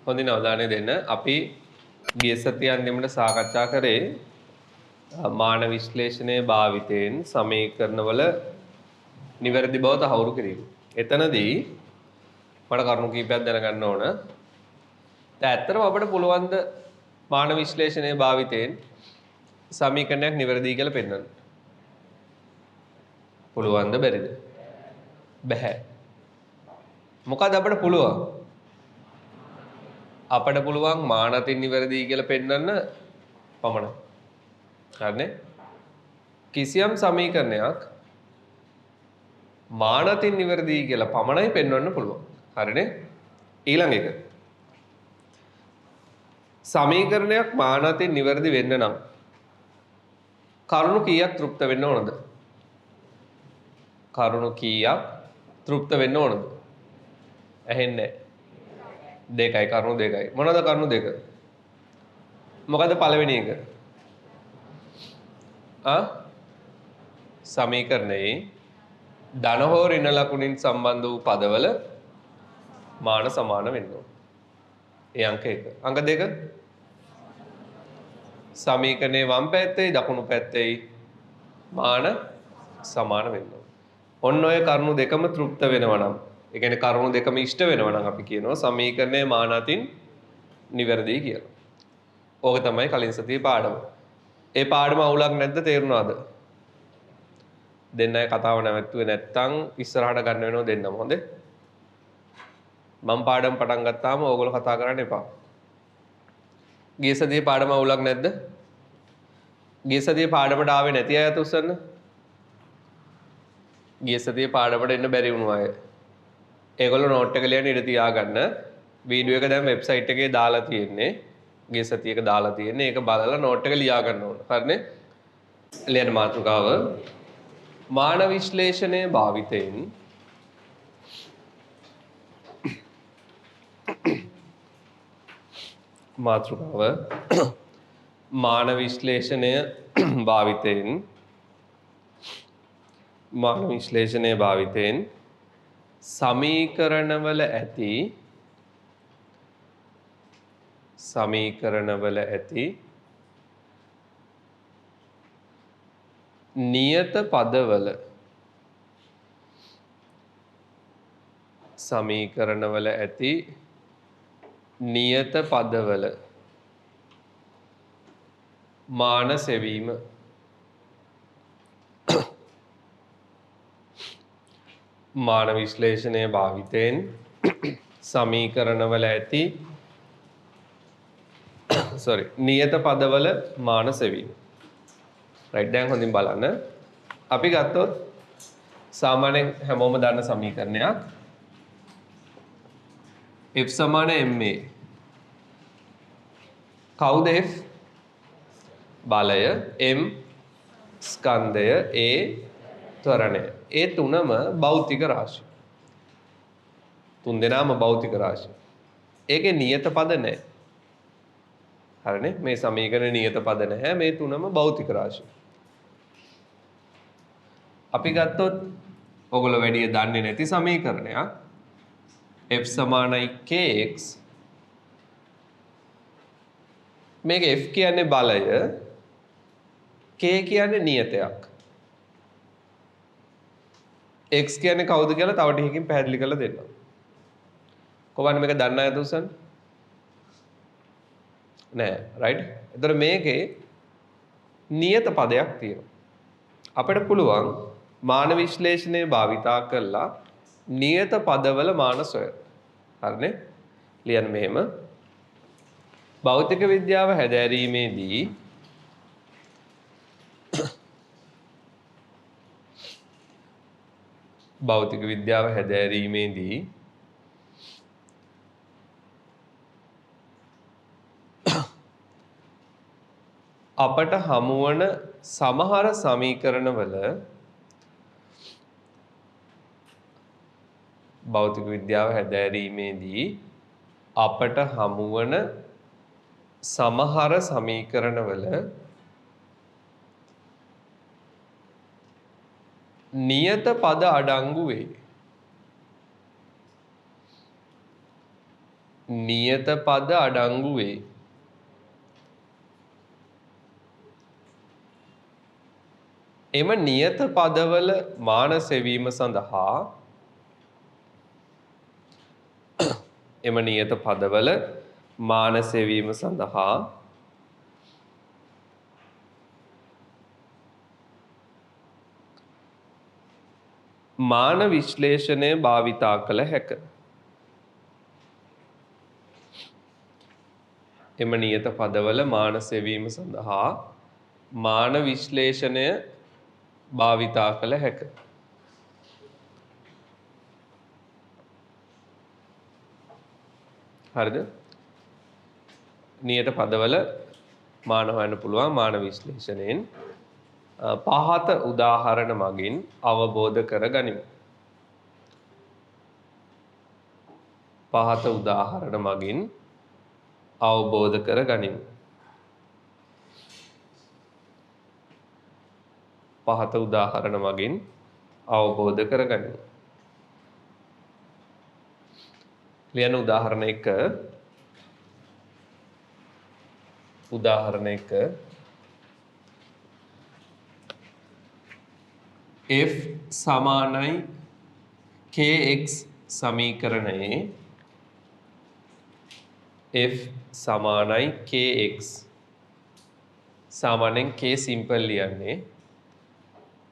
හොඳින් අවධානය දෙන්න. අපි ගිය සතියේ අන්තිමට සාකච්ඡා කරේ මාන විශ්ලේෂණයේ භාවිතයෙන් සමීකරණවල නිවැරදි බව තහවුරු කිරීම. එතනදී මට කරුණු කීපයක් දැනගන්න ඕන. දැන් ඇත්තටම අපිට පුළුවන් ද මාන විශ්ලේෂණයේ භාවිතයෙන් සමීකරණයක් නිවැරදි කියලා පෙන්වන්න? පුළුවන්ද බැරිද? බැහැ. මොකද අපිට පුළුවන්? අපිට පුළුවන් මානතින් නිවැරදි කියලා පෙන්වන්න පමණයි. හරිනේ? කිසියම් සමීකරණයක් මානතින් නිවැරදි කියලා පමණයි පෙන්වන්න පුළුවන්. හරිනේ? ඊළඟ එක. සමීකරණයක් මානතින් නිවැරදි වෙන්න නම් කරුණු කීයක් තෘප්ත වෙන්න ඕනද? කරුණු කීයක් තෘප්ත වෙන්න ඕනද? ඇහෙන්නේ දෙකයි කරුණු දෙකයි. මොනවද කරුණු දෙක? මොකද පළවෙනි එක? සමීකරණයේ ධන හෝ ඍණ ලකුණින් සම්බන්ධ වූ පදවල මාන සමාන වෙන්න ඕන. ඒ අංක 1. අංක 2 සමීකරණයේ වම් පැත්තේ දකුණු පැත්තේ මාන සමාන වෙන්න ඕන. ඔන්න ඔය කරුණු දෙකම තෘප්ත වෙනවා නම්, ඒ කියන්නේ කරුණු දෙකම ඉෂ්ට වෙනවා නම් අපි කියනවා සමීකරණයේ මාන අතින් නිවැරදි කියලා. ඕක තමයි කලින් සතියේ පාඩම. ඒ පාඩම අවුලක් නැද්ද තේරුණාද? දෙන්නයි කතාව නැවැත්තුවේ නැත්තම් ඉස්සරහට ගන්න වෙනව දෙන්නම හොඳේ. මම පාඩම් පටන් ගත්තාම ඕගොල්ලෝ කතා කරන්න එපා. ගිය සතියේ පාඩම අවුලක් නැද්ද? ගිය සතියේ පාඩමට ආවේ නැති අය අත උස්සන්න. ගිය සතියේ පාඩමට එන්න බැරි වුණු අය. ඒගොල්ලෝ නෝට් එක ලියන්න ඉඩ තියාගන්න. වීඩියෝ එක දැන් වෙබ්සයිට් එකේ දාලා තියෙන්නේ. ගිය සතියේක දාලා තියෙන්නේ. ඒක බලලා නෝට් එක ලියා ගන්න ඕන. හරිනේ? ලියන මාතෘකාව මාන විශ්ලේෂණයේ භාවිතයෙන් මාතෘකාව මාන විශ්ලේෂණය භාවිතයෙන් සමීකරණවල ඇති නියත පදවල මාන සෙවීම. මාන විශ්ලේෂණයේ භාවිතයෙන් සමීකරණවල ඇති නියත පදවල මාන සෙවීම. රයිට්. දැන් හොඳින් බලන්න. අපි ගත්තොත් සාමාන්‍යයෙන් හැමෝම දන්න සමීකරණයක් F සමාන ma. කවුද F? බලය, m ස්කන්ධය, a ත්වරණය. ඒ තුනම භෞතික රාශි. තුන් දෙනාම භෞතික රාශි. ඒකේ නියත පද නැහැ. හරිනේ? මේ සමීකරණේ නියත පද නැහැ. මේ තුනම භෞතික රාශි. අපි ගත්තොත් ඔයගොල්ලෝ වැඩි දන්නේ නැති සමීකරණයක් f සමානයි kx. මේක f කියන්නේ බලය, k කියන්නේ නියතයක්. x කියන්නේ කවුද කියලා තව ටිකකින් පැහැදිලි කරලා දෙන්නම්. කොහොමද මේක දන්න අය දුසන්? නෑ, රයිට්? එතකොට මේකේ නියත පදයක් තියෙනවා. අපිට පුළුවන් මාන විශ්ලේෂණය භාවිතා කරලා නියත පදවල මාන සොයන්න. හරිනේ? ලියන්න මෙහෙම. භෞතික විද්‍යාව හැදෑරීමේදී අපට හමුවන සමහර සමීකරණවල නියත පද අඩංගු වේ. නියත පද අඩංගු වේ. එම නියත පදවල මාන සෙවීම සඳහා එම නියත පදවල මාන සෙවීම සඳහා මාන විශ්ලේෂණය භාවිතා කළ හැක. එම නියත පදවල මාන සෙවීම සඳහා මාන විශ්ලේෂණය භාවිතා කළ හැක. හරිද? නියත පදවල මාන හොයන්න පුළුවන් මාන විශ්ලේෂණයෙන්. පහත උදාහරණ මගින් අවබෝධ කර ගනිමු. පහත උදාහරණ මගින් අවබෝධ කර ගනිමු. පහත උදාහරණ මගින් අවබෝධ කර ගනිමු. ලියන උදාහරණ 1. උදාහරණ 1 f සමානයි kx සමීකරණයේ f සමානයි kx සාමාන්‍යයෙන් k සිම්පල් ලියන්නේ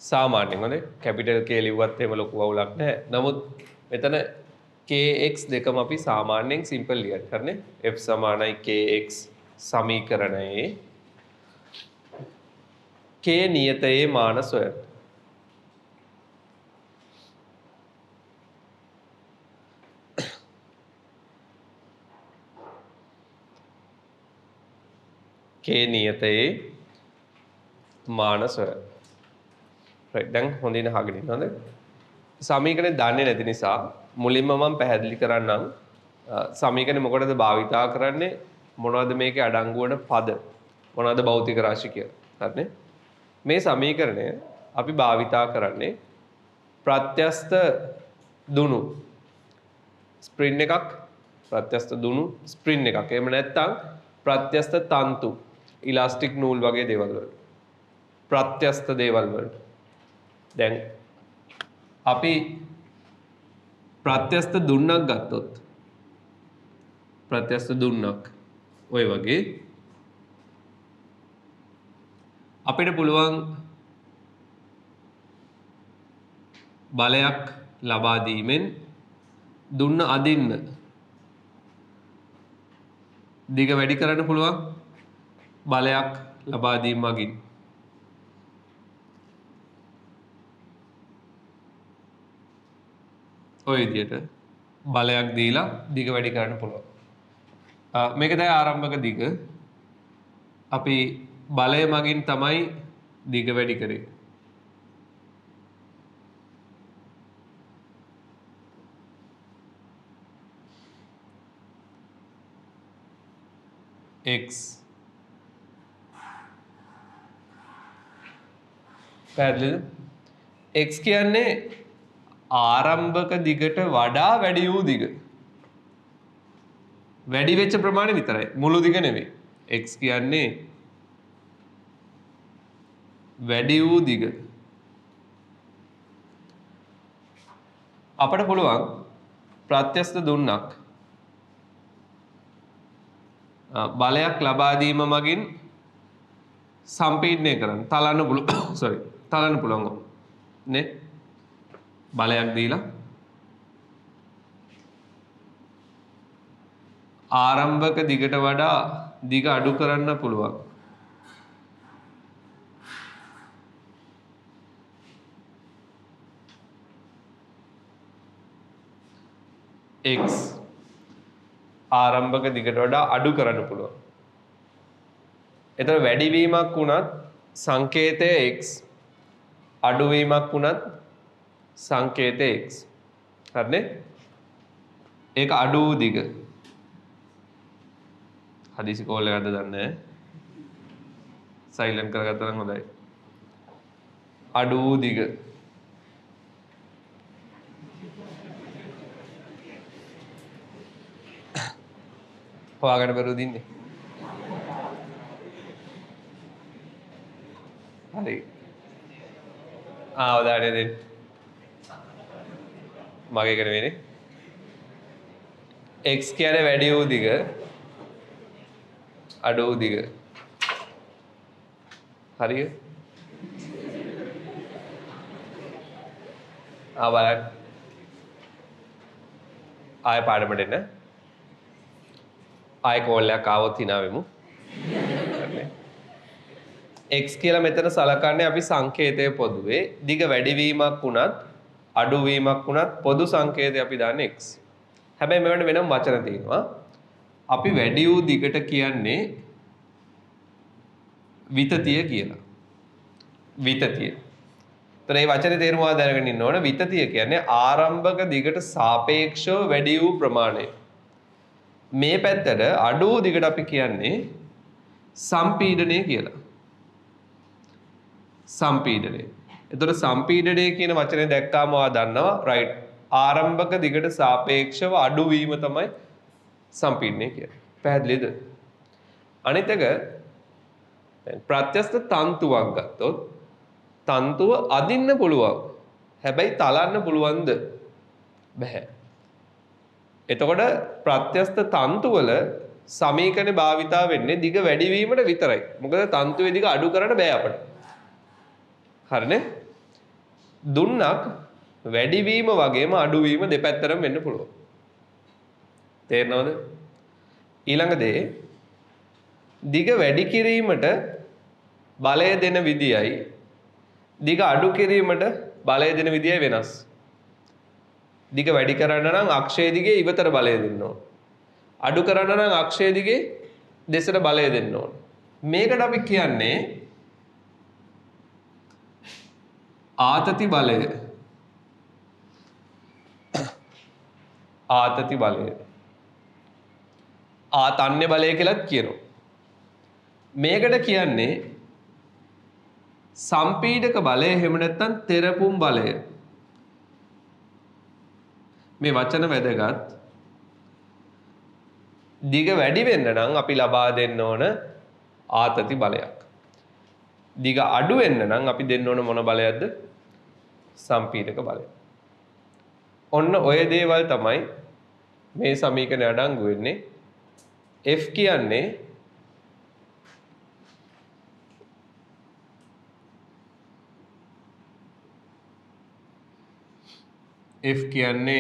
සාමාන්‍යයෙන් හොඳ කැපිටල් k ලිව්වත් එහෙම ලොකු අවුලක් නැහැ. නමුත් මෙතන kx දෙකම අපි සාමාන්‍යයෙන් සිම්පල් ලියන්න කරන්නේ f සමානයි kx සමීකරණයේ k නියතයේ මාන සොයන්න. k නියතයේ මාන සොයන්න. right දැන් හොඳින් අහගෙන ඉන්න හොඳ. සමීකරණය දන්නේ නැති නිසා මුලින්ම මම පැහැදිලි කරන්නම් සමීකරණය මොකටද භාවිතා කරන්නේ මොනවද මේකේ අඩංගු වන පද මොනවද භෞතික රාශි කියලා. හරිනේ? මේ සමීකරණය අපි භාවිතා කරන්නේ ප්‍රත්‍යස්ත දුනු ස්ප්‍රින් එකක් ප්‍රත්‍යස්ත දුනු ස්ප්‍රින් එකක්. එහෙම නැත්නම් ප්‍රත්‍යස්ත තන්තු ඉලාස්ටික් නූල් වගේ දේවල් වලට. ප්‍රත්‍යස්ත දේවල් වලට. දැන් අපි ප්‍රත්‍යස්ත දුන්නක් ගත්තොත් ප්‍රත්‍යස්ත දුන්නක් ඔය වගේ අපිට පුළුවන් බලයක් ලබා දීමෙන් දුන්න අදින්න දිග වැඩි කරන්න පුළුවන් බලයක් ලබා දීම මගින්. ඔය විදිහට බලයක් දීලා දිග වැඩි කරන්න පුළුවන්. මේක තමයි ආරම්භක දිග. අපි බලය මගින් තමයි දිග වැඩි කරේ. x පැහැදිලිද? x කියන්නේ ආරම්භක දිගට වඩා වැඩි වූ දිග. වැඩි වෙච්ච ප්‍රමාණය විතරයි. මුළු දිග නෙමෙයි. x කියන්නේ වැඩි වූ දිග. අපට පුළුවන් ප්‍රත්‍යස්ත දුන්නක් බලයක් ලබා දීම මගින් සම්පීඩනය කරන්න තලන්න පුළුවන් තලන්න පුළුවන් නේ බලයක් දීලා ආරම්භක දිගට වඩා දිග අඩු කරන්න පුළුවන්. x ආරම්භක දිගට වඩා අඩු කරන්න පුළුවන්. එතකොට වැඩිවීමක් වුණත් සංකේතය x අඩුවීමක් වුණත් සංකේතය x. හරිනේ? ඒක අඩු වූ දිග. හදිසි කෝල් එකක්ද දන්නේ නැහැ. සයිලන්ට් කරගත්තා නම් හොඳයි. අඩු වූ දිග. හොයාගන්න බැරුව දින්නේ. හරි. අවධානය දෙන්න. මගේ එකට වෙන්නේ. x කියන්නේ වැඩි වූ දිග අඩු වූ දිග. හරිද? බලන්න. ආය පාඩමට එන්න. ආය කෝල් එකක් ආවොත් hina වෙමු. x කියලා මෙතන සලකන්නේ අපි සංකේතය පොදුවේ දිග වැඩිවීමක් වුණත් අඩු වීමක් වුණත් පොදු සංකේතය අපි දාන්නේ x. හැබැයි මෙවට වෙනම වචන තියෙනවා. අපි වැඩි වූ දිගට කියන්නේ විතතිය කියලා. විතතිය. එතන මේ වචනේ තේරුම දැනගෙන ඉන්න ඕන. විතතිය කියන්නේ ආරම්භක දිගට සාපේක්ෂව වැඩි වූ ප්‍රමාණය. මේ පැත්තට අඩු වූ දිගට අපි කියන්නේ සම්පීඩනය කියලා. සම්පීඩනය. එතකොට සම්පීඩනය කියන වචනේ දැක්කාම ඔයා දන්නවා රයිට්. ආරම්භක දිගට සාපේක්ෂව අඩු වීම තමයි සම්පීඩනය කියන්නේ. පැහැදිලිද? අනිත් එක ප්‍රත්‍යස්ත තන්තුවක් ගත්තොත් තන්තුව අදින්න පුළුවන්. හැබැයි තලන්න පුළුවන්ද? බැහැ. එතකොට ප්‍රත්‍යස්ත තන්තු වල සමීකරණ භාවිතා වෙන්නේ දිග වැඩි වීමට විතරයි. මොකද තන්තුවේ දිග අඩු කරන්න බෑ අපිට. හරිනේ? දුන්නක් වැඩිවීම වගේම අඩුවීම දෙපැත්තරම වෙන්න පුළුවන්. තේරෙනවද? ඊළඟ දේ දිග වැඩි කිරීමට බලය දෙන විදියයි දිග අඩු කිරීමට බලය දෙන විදියයි වෙනස්. දිග වැඩි කරන්න නම් අක්ෂය දිගේ ඉවතට බලය දෙන්න ඕන. අඩු කරන්න නම් අක්ෂය දිගේ දෙසට බලය දෙන්න ඕන. මේකට අපි කියන්නේ ආතති බලය. ආතති බලය. ආතන්‍ය බලය කියලාත් කියනවා. මේකට කියන්නේ සම්පීඩක බලය එහෙම නැත්නම් තෙරපුම් බලය. මේ වචන වැදගත්. දිග වැඩි වෙන්න නම් අපි ලබා දෙන්න ඕන ආතති බලයක්. දිග අඩු වෙන්න නම් අපි දෙන්න ඕන මොන බලයක්ද? සම්පීඩක බලය. ඔන්න ඔය දේවල් තමයි මේ සමීකරණය අඩංගු වෙන්නේ. F කියන්නේ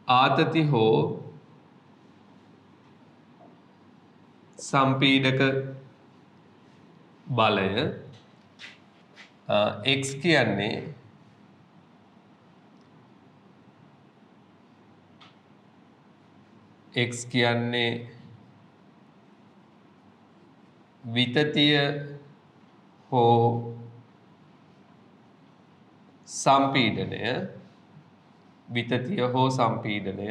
ආතති හෝ සම්පීඩක බලය. x කියන්නේ විතතිය හෝ සම්පීඩනය. විතතිය හෝ සම්පීඩනය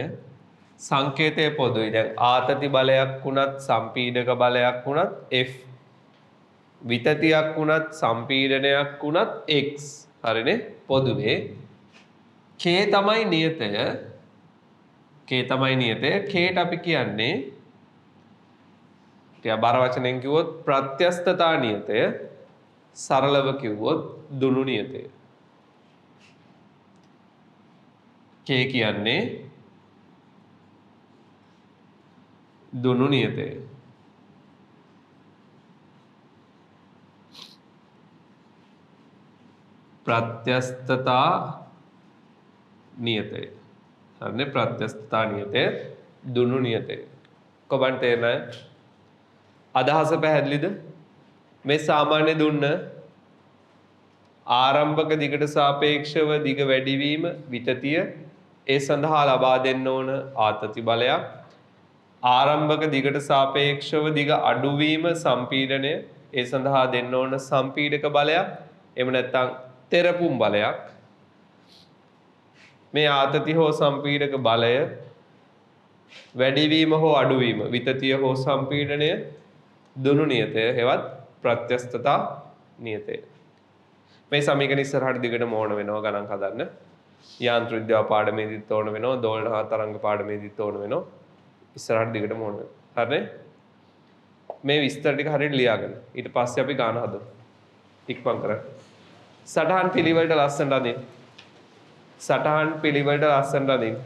සංකේතය පොදුයි. දැන් ආතති බලයක් වුණත් සම්පීඩක බලයක් වුණත් F, විතතියක් වුණත් සම්පීඩනයක් වුණත් x. හරිනේ? පොදුවේ k තමයි නියතය. kට අපි කියන්නේ ටික බර වචනෙන් කිව්වොත් ප්‍රත්‍යස්තතා නියතය. සරලව කිව්වොත් දුනු නියතය. k කියන්නේ දුනු නියතය. ප්‍රත්‍යස්තතා නියතය. හරිනේ? ප්‍රත්‍යස්තතා නියතය දුනු නියතය. කොබන් තේරෙනවද? අදහස පැහැදිලිද? මේ සාමාන්‍ය දුන්න ආරම්භක දිගට සාපේක්ෂව දිග වැඩිවීම විතතිය ඒ සඳහා ලබා දෙන්න ඕන ආතති බලයක්. ආරම්භක දිගට සාපේක්ෂව දිග අඩුවීම සම්පීඩනය ඒ සඳහා දෙන්න ඕන සම්පීඩක බලයක්. එහෙම නැත්නම් තෙරපුම් බලයක්. මේ ආතති හෝ සම්පීඩක බලය වැඩිවීම හෝ අඩුවීම විතතිය හෝ සම්පීඩනය දුනු නියතය හෙවත් ප්‍රත්‍යස්තතා නියතය. මේ සමීකරණ ඉස්සරහට දිගටම ඕන වෙනවා ගණන් හදන්න. යාන්ත්‍ර විද්‍යාව පාඩමේදීත් ඕන වෙනවා, දෝලන හා තරංග පාඩමේදීත් ඕන වෙනවා. ඉස්සරහට දිගටම ඕන වෙනවා. හරිනේ? මේ විස්තර ටික හරියට ලියාගන්න. ඊට පස්සේ අපි ගාන හදමු. ඉක්මන් කරන්න. සටහන් පිළිවෙලට ලස්සනට අදින්න. සටහන් පිළිවෙලට ලස්සනට අදින්න.